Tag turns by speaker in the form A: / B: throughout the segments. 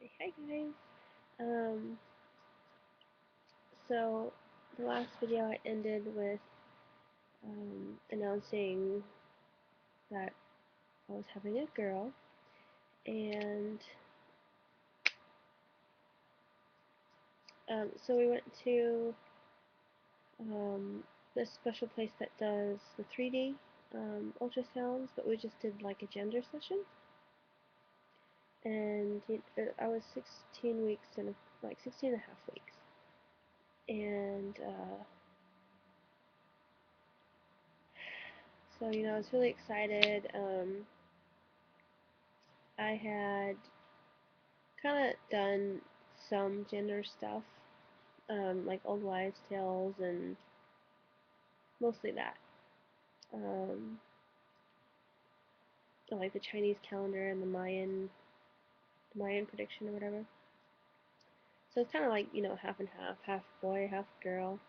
A: Hi guys. Um, so the last video I ended with announcing that I was having a girl, and so we went to this special place that does the 3D ultrasounds, but we just did like a gender session, and I was 16 weeks and like 16 and a half weeks, and so I was really excited. I had kind of done some gender stuff, like old wives' tales and mostly that, um, like the Chinese calendar and the Mayan prediction or whatever. So it's kind of like half and half, half boy, half girl.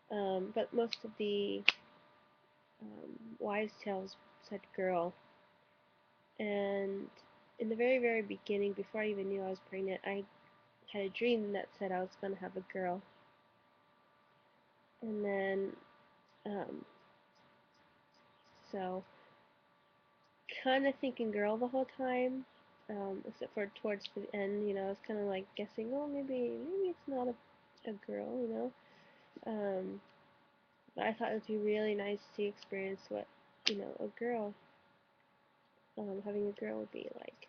A: But most of the wives' tales said girl, and in the very very beginning, before I even knew I was pregnant, I had a dream that said I was gonna have a girl, and then um, so kind of thinking girl the whole time, except for towards the end, I was kind of like guessing, oh, maybe it's not a girl. But I thought it would be really nice to experience what, a girl, having a girl would be like.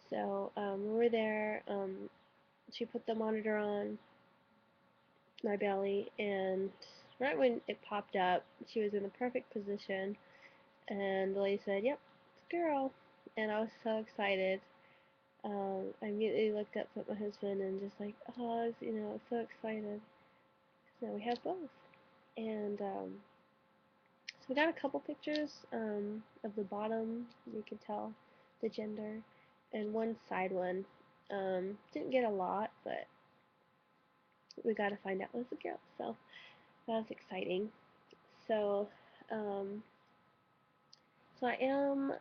A: So when we were there, she put the monitor on my belly, and right when it popped up, she was in the perfect position, and the lady said, "Yep, it's a girl," and I was so excited. I immediately looked up at my husband and just like, oh, so excited. So we have both. And so we got a couple pictures of the bottom. You can tell the gender. And one side one. Didn't get a lot, but we got to find out it was a girl. So that was exciting. So, um, so I am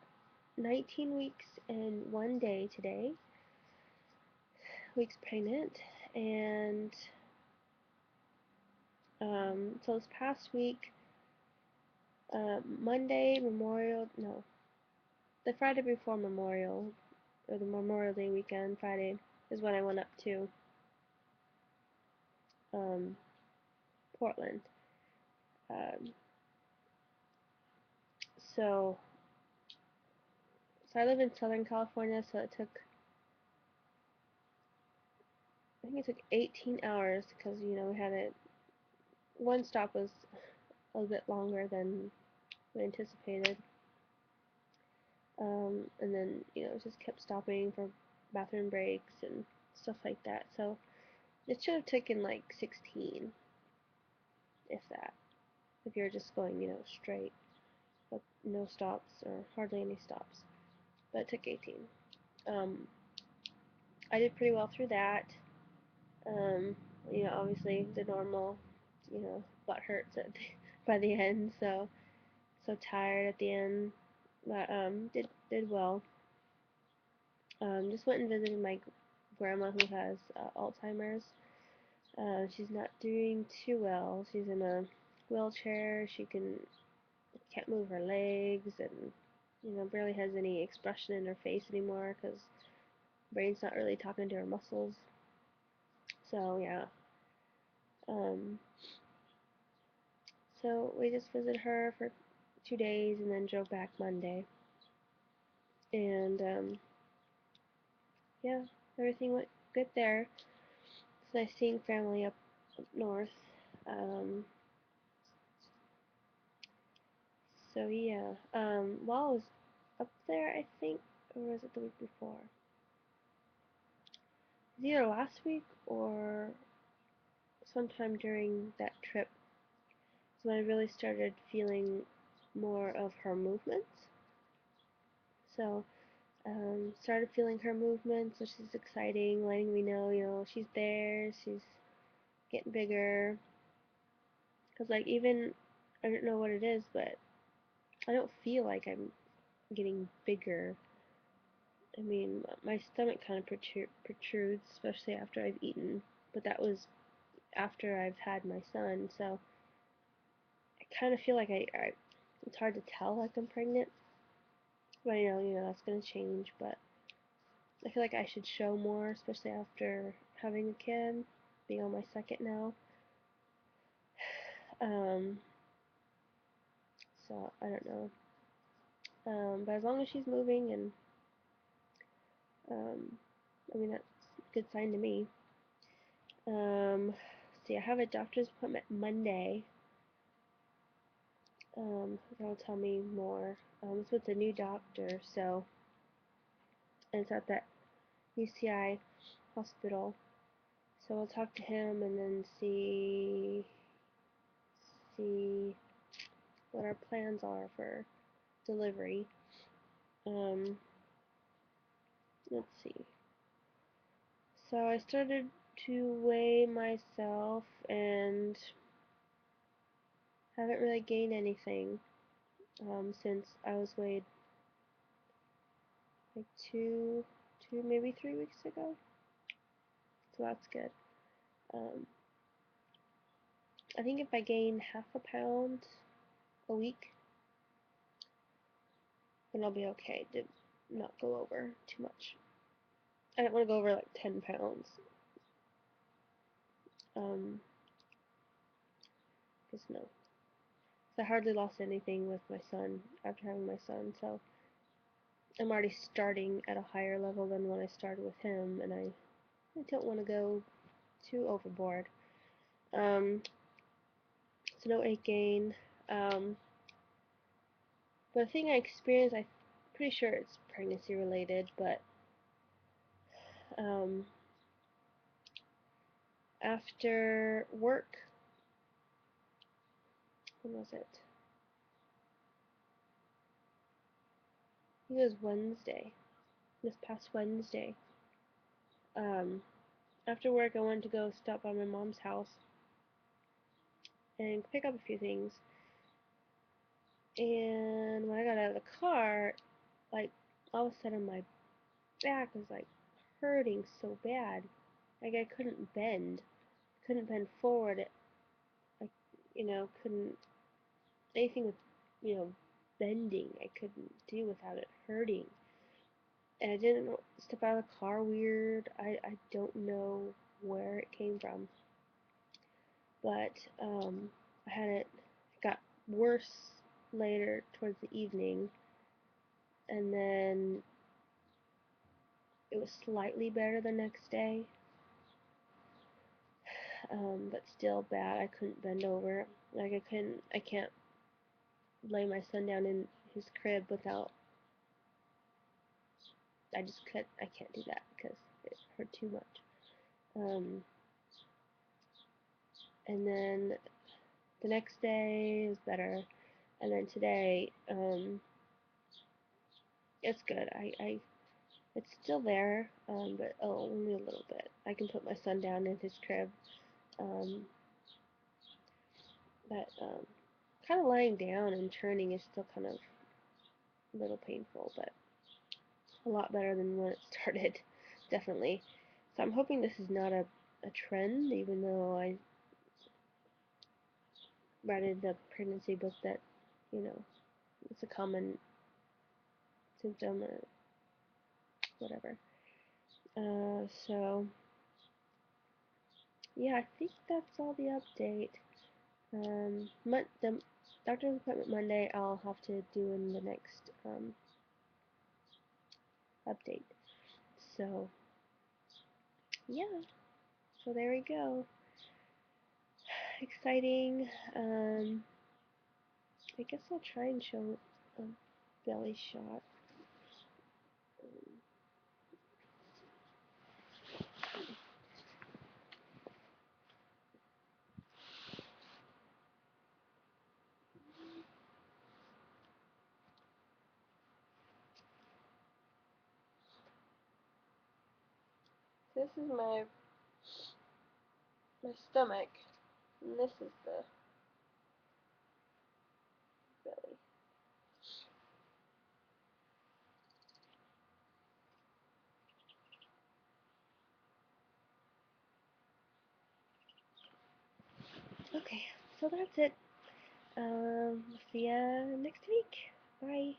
A: 19 weeks and 1 day today. Weeks pregnant. And so this past week, Monday, no, the Friday before Memorial, or the Memorial Day weekend, Friday, is when I went up to um, Portland. Um, so, so I live in Southern California, so I think it took 18 hours because, we had one stop was a little bit longer than we anticipated. And then, just kept stopping for bathroom breaks and stuff like that. So it should have taken like 16, if that, if you're just going, straight, but no stops or hardly any stops. But it took 18. Um, I did pretty well through that. Um, obviously the normal, butt hurts by the end, so tired at the end, but did well. Just went and visited my grandma who has Alzheimer's. She's not doing too well. She's in a wheelchair. She can't move her legs, and barely has any expression in her face anymore because brain's not really talking to her muscles. So yeah. Um, so we just visited her for 2 days and then drove back Monday. And yeah, everything went good there. It's nice seeing family up north. Um, so yeah. While I was up there, I think, or was it the week before? It was either last week or sometime during that trip is when I really started feeling more of her movements. So, started feeling her movements, which is exciting, letting me know, she's there, she's getting bigger. Because, like, even, I don't know what it is, but I don't feel like I'm getting bigger. I mean, my stomach kind of protrudes, especially after I've eaten, but that was after I've had my son, so I kind of feel like it's hard to tell like I'm pregnant, but I know, that's going to change, but I feel like I should show more, especially after having a kid, being on my second now. Um, so I don't know. But as long as she's moving, and um, I mean that's a good sign to me. See, I have a doctor's appointment Monday. That'll tell me more. It's with a new doctor, so and it's at that UCI hospital. So we'll talk to him and then see what our plans are for delivery. Um, let's see. So I started to weigh myself and haven't really gained anything since I was weighed like two, maybe 3 weeks ago. So that's good. Um, I think if I gain half a pound a week, then I'll be okay to not go over too much. I don't want to go over like 10 pounds. Because no. So I hardly lost anything with my son after having my son, so I'm already starting at a higher level than when I started with him, and I don't want to go too overboard. So no weight gain. But the thing I experienced, I'm pretty sure it's pregnancy related, but um, after work, when was it? I think it was Wednesday, this past Wednesday. Um, After work, I wanted to go stop by my mom's house and pick up a few things. And when I got out of the car, like all of a sudden my back was like hurting so bad. Like I couldn't bend forward. I, couldn't anything with, bending. I couldn't do without it hurting. And I didn't step out of the car weird. I don't know where it came from, but I had it got worse later towards the evening, and then it was slightly better the next day, but still bad. I couldn't bend over. Like I can't lay my son down in his crib without. I can't do that because it hurt too much. And then the next day was better, and then today, it's good. It's still there, but only a little bit. I can put my son down in his crib, um, but kind of lying down and turning is still kind of a little painful, but a lot better than when it started, definitely. So I'm hoping this is not a trend, even though I read in the pregnancy book that, you know, it's a common symptom or whatever. So yeah, I think that's all the update. The doctor's appointment Monday, I'll have to do in the next update. So yeah, so there we go. Exciting. I guess I'll try and show a belly shot. This is my stomach, and this is the belly. Okay, so that's it. See ya next week. Bye.